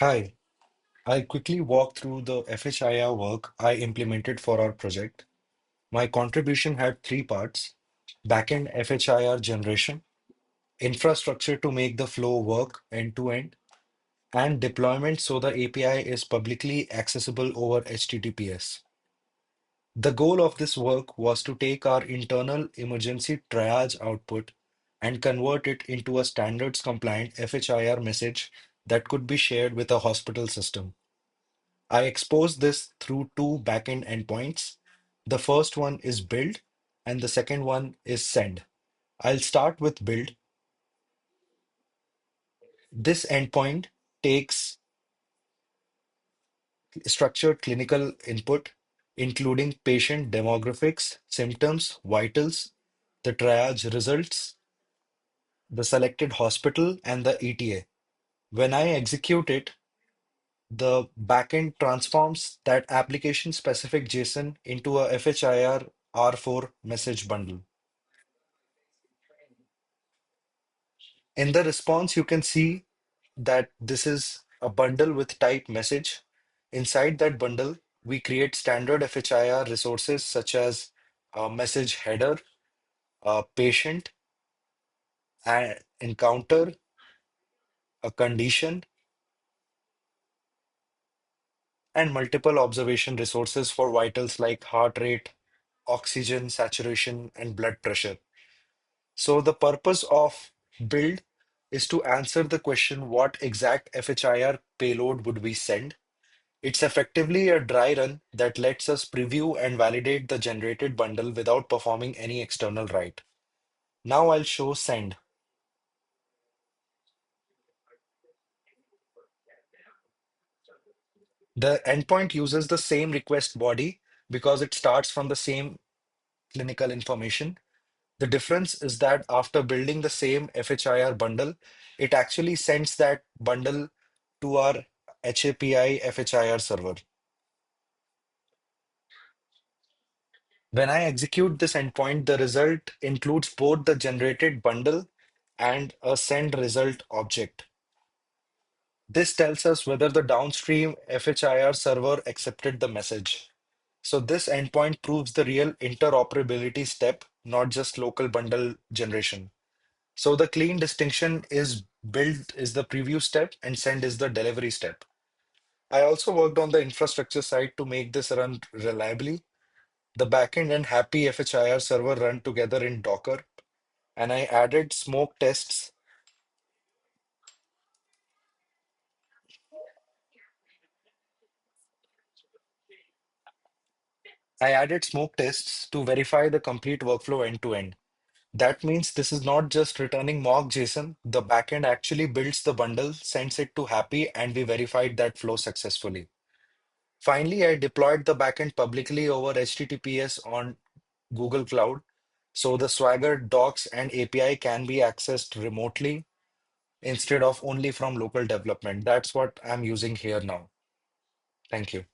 Hi, I quickly walk through the FHIR work I implemented for our project. My contribution had three parts: backend FHIR generation, infrastructure to make the flow work end to end, and deployment so the API is publicly accessible over HTTPS. The goal of this work was to take our internal emergency triage output and convert it into a standards compliant FHIR message that could be shared with a hospital system. I expose this through two backend endpoints. The first one is build, and the second one is send. I'll start with build. This endpoint takes structured clinical input, including patient demographics, symptoms, vitals, the triage results, the selected hospital, and the ETA. When I execute it, the backend transforms that application specific JSON into a FHIR R4 message bundle. In the response, you can see that this is a bundle with type message. Inside that bundle, we create standard FHIR resources such as a message header, a patient, an encounter, a condition, and multiple observation resources for vitals like heart rate, oxygen saturation, and blood pressure. So the purpose of build is to answer the question, what exact FHIR payload would we send? It's effectively a dry run that lets us preview and validate the generated bundle without performing any external write. Now I'll show send. The endpoint uses the same request body because it starts from the same clinical information. The difference is that after building the same FHIR bundle, it actually sends that bundle to our HAPI FHIR server. When I execute this endpoint, the result includes both the generated bundle and a send result object. This tells us whether the downstream FHIR server accepted the message. So this endpoint proves the real interoperability step, not just local bundle generation. So the clean distinction is build is the preview step and send is the delivery step. I also worked on the infrastructure side to make this run reliably. The backend and Happy FHIR server run together in Docker, and I added smoke tests to verify the complete workflow end to end. That means this is not just returning mock JSON. The backend actually builds the bundle, sends it to Happy, and we verified that flow successfully. Finally, I deployed the backend publicly over HTTPS on Google Cloud, so the Swagger docs and API can be accessed remotely instead of only from local development. That's what I'm using here now. Thank you.